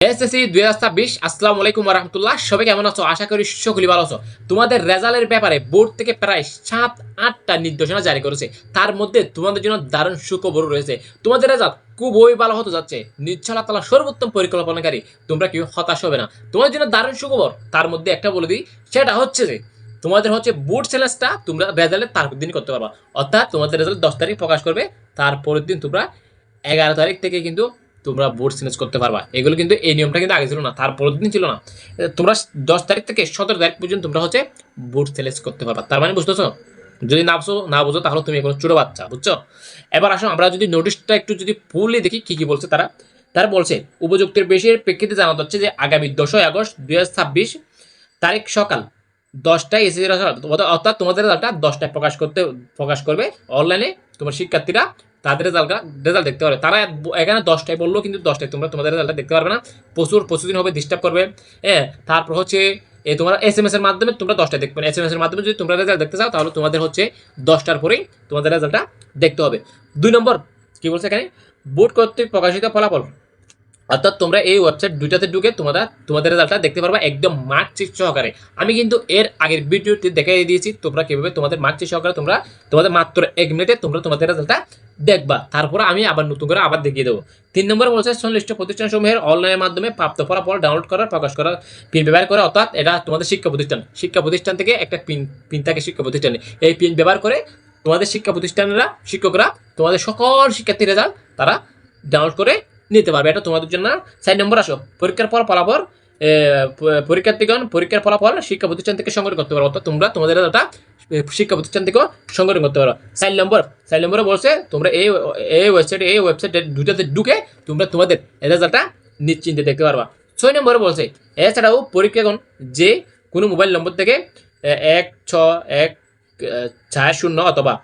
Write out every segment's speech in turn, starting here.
SSC 2026 আসসালামু আলাইকুম ওয়া রাহমাতুল্লাহ। সবাই কেমন আছো? আশা করি সকলেই ভালো আছো। তোমাদের রেজাল্টের ব্যাপারে বোর্ড থেকে প্রায় 7-8টা নির্দেশনা জারি করেছে। তার মধ্যে তোমাদের জন্য দারুণ সুখবর রয়েছে। তোমাদের রেজাল্ট খুবই ভালো হতে যাচ্ছে। নিশ্চয় আল্লাহ তাআলা সর্বোত্তম পরিকল্পনাকারী। তোমরা কেউ হতাশ হবে না। তোমাদের জন্য দারুণ সুখবর। তার মধ্যে একটা বলে দিই, সেটা হচ্ছে যে তোমাদের হচ্ছে বোর্ড চ্যালেঞ্জটা তোমরা রেজাল্টের তার দিনই করতে পারবা। অর্থাৎ তোমাদের রেজাল্ট 10 তারিখ প্রকাশ করবে, তারপরের দিন তোমরা 11 তারিখ থেকে কিন্তু তোমরা বোর্ড চেঞ্জ করতে পারবা। এগুলো কিন্তু এই নিয়মটা কিন্তু আগে ছিল না, তারপরের দিন ছিল না। তোমরা 10 তারিখ থেকে 17 তারিখ পর্যন্ত তোমরা হচ্ছে বোর্ড সিলেক্ট করতে পারবা। তার মানে বুঝতেছো? যদি না বুঝো তাহলে তুমি এখন ছোট বাচ্চা, বুঝছো? এবার আসো আমরা যদি নোটিশটা একটু যদি ফুললি দেখি কি কি বলছে তারা। তারা বলছে উপযুক্তের বেশির প্রেক্ষিতে জানানো হচ্ছে যে আগামী 10 আগস্ট 2026 তারিখ সকাল 10টায় এসএসসি অর্থাৎ তোমাদের রেজাল্টটা 10টায় প্রকাশ করবে অনলাইনে। তোমার শিক্ষার্থীরা তাদের রেজাল্ট দেখতে পারবে। তারা এখানে 10টায় বললেও কিন্তু 10টায় তোমরা তোমাদের রেজাল্টটা দেখতে পারবে না। প্রচুর দিন হবে, ডিস্টার্ব করবে। হ্যাঁ, তারপর হচ্ছে তোমরা এসএমএস এর মাধ্যমে তোমরা 10টায় দেখবে। এসএমএস এর মাধ্যমে যদি তোমরা রেজাল্ট দেখতে চাও তাহলে তোমাদের হচ্ছে 10টার পরেই তোমাদের রেজাল্টটা দেখতে হবে। 2 নম্বর কি বলছে এখানে, বোর্ড কর্তৃক প্রকাশিত ফলাফল অর্থাৎ তোমরা এই ওয়েবসাইট দুইটাতে ঢুকে তোমাদের রেজাল্টটা দেখতে পারবা একদম মার্কশিট সহকারে। আমি কিন্তু এর আগের ভিডিওটি দেখাই দিয়েছি তোমরা কিভাবে তোমাদের মার্কশিট সহকারে তোমাদের মাত্র 1 মিনিটে তোমাদের রেজাল্টটা দেখবা। তারপরে আমি আবার নতুন করে আবার দেখিয়ে দেবো। 3 নম্বর বলছে সংশ্লিষ্ট প্রতিষ্ঠানসমূহের অনলাইনের মাধ্যমে প্রাপ্ত ফলাফল ডাউনলোড করার প্রকাশ করার পিন ব্যবহার করে। অর্থাৎ এটা তোমাদের শিক্ষা প্রতিষ্ঠান থেকে একটা পিন থাকে শিক্ষা প্রতিষ্ঠানে। এই পিন ব্যবহার করে তোমাদের শিক্ষকরা তোমাদের সকল শিক্ষার্থী রেজাল্ট তারা ডাউনলোড করে নিতে পারবে। এটা তোমাদের জন্য। 4 নম্বর আসো, পরীক্ষার ফলাফল পরীক্ষার্থীগণ পরীক্ষার ফলাফল শিক্ষা প্রতিষ্ঠান থেকে সংগ্রহ করতে পারো। অর্থাৎ তোমরা তোমাদের রেজাল্টটা শিক্ষা প্রতিষ্ঠান থেকেও সংগ্রহ করতে পারো। 4 নম্বরে বলছে তোমরা এই ওয়েবসাইটে দুটাতে ঢুকে তোমরা তোমাদের রেজাল্টটা নিশ্চিন্তে দেখতে পারবা। 6 নম্বরে বলছে এছাড়াও পরীক্ষাগণ যে কোনো মোবাইল নম্বর থেকে 16140 অথবা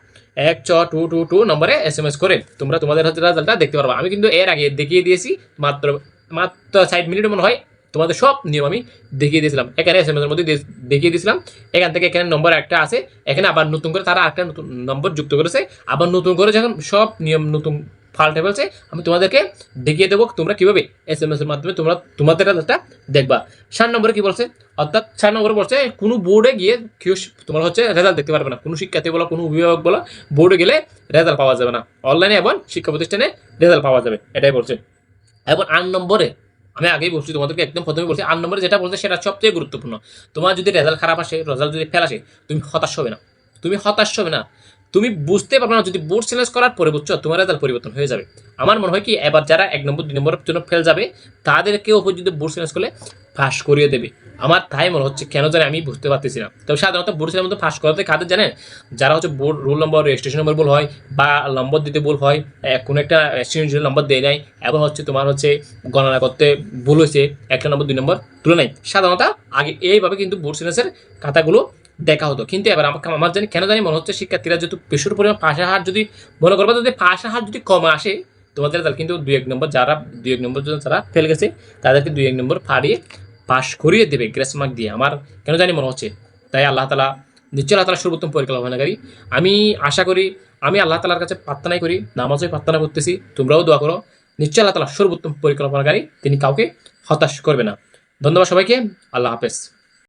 16222 নম্বরে এসএমএস করে তোমরা তোমাদের রেজাল্টটা দেখতে পারবা। আমি কিন্তু এর আগে দেখিয়ে দিয়েছি, মাত্র 60 মিনিট মনে হয় তোমাদের সব নিয়ম আমি দেখিয়ে দিয়েছিলাম। এখানে এসএমএস এর মধ্যে দেখিয়ে দিয়েছিলাম। এখান থেকে এখানে নম্বর একটা আছে, এখানে আবার নতুন করে তারা একটা নতুন নম্বর যুক্ত করেছে। আবার নতুন করে যখন সব নিয়ম নতুন ফাল্টে ফেলছে আমি তোমাদেরকে দেখিয়ে দেবো তোমরা কিভাবে এসএমএস এর মাধ্যমে তোমাদের রেজাল্টটা দেখবা। 7 নম্বরে কি বলছে, অর্থাৎ 4 নম্বরে বলছে কোনো বোর্ডে গিয়ে কেউ তোমরা হচ্ছে রেজাল্ট দেখতে পারবে না। কোনো শিক্ষার্থী বলো, কোনো অভিভাবক বলো, বোর্ডে গেলে রেজাল্ট পাওয়া যাবে না। অনলাইনে এবং শিক্ষা প্রতিষ্ঠানে রেজাল্ট পাওয়া যাবে, এটাই বলছে। এবং 8 নম্বরে আমি আগেই বলছি তোমাদেরকে, একদম প্রথমে বলছি 8 নম্বরে যেটা বলছে সেটা সবচেয়ে গুরুত্বপূর্ণ। তোমার যদি রেজাল্ট খারাপ আসে, রেজাল্ট যদি ফেল আসে, তুমি হতাশ হবে না। তুমি বুঝতে পারবে না যদি বোর্ড চেঞ্জ করার পরে বুঝছো তোমার রেজাল্ট পরিবর্তন হয়ে যাবে। আমার মনে হয় কি এবার যারা 1 নম্বর 2 নম্বরের জন্য ফেল যাবে তাদেরকেও যদি বোর্ড চেঞ্জ করলে পাস করিয়ে দেবে। আমার তাই মনে হচ্ছে, কেন জানি আমি বুঝতে পারতেছি না। তবে সাধারণত বোর্ড চেঞ্জের মধ্যে পাস করাতে কাদের জানেন, যারা হচ্ছে board roll number registration number ভুল হয় বা নম্বর দিতে ভুল হয়, কোনো একটা সৃজনশীল নম্বর দেয় নাই, এবং হচ্ছে তোমার হচ্ছে গণনা করতে ভুল হয়েছে, 1 নম্বর 2 নম্বর তুলে নাই। সাধারণত আগে এইভাবে কিন্তু বোর্ড চেঞ্জের খাতাগুলো দেখা হতো। কিন্তু এবার আমার কেন জানি মনে হচ্ছে শিক্ষার্থীরা যেহেতু প্রচুর পরিমাণ পাশের হার যদি মনে করবো, যদি পাশের হার যদি কমে আসে তোমাদের রেজাল্ট কিন্তু 2-1 নম্বর যারা ফেল গেছে তাদেরকে 2-1 নম্বর ফাড়িয়ে পাস করিয়ে দেবে গ্রেস মার্ক দিয়ে, আমার কেন জানি মনে হচ্ছে। তাই আল্লাহ তাআলা সর্বোত্তম পরিকল্পনাকারী। আমি আশা করি, আমি আল্লাহ তাআলার কাছে প্রার্থনাই করি, নামাজে প্রার্থনা করতেছি, তোমরাও দোয়া করো। নিশ্চয় আল্লাহ তাআলা সর্বোত্তম পরিকল্পনাকারী, তিনি কাউকে হতাশ করবে না। ধন্যবাদ সবাইকে, আল্লাহ হাফেজ।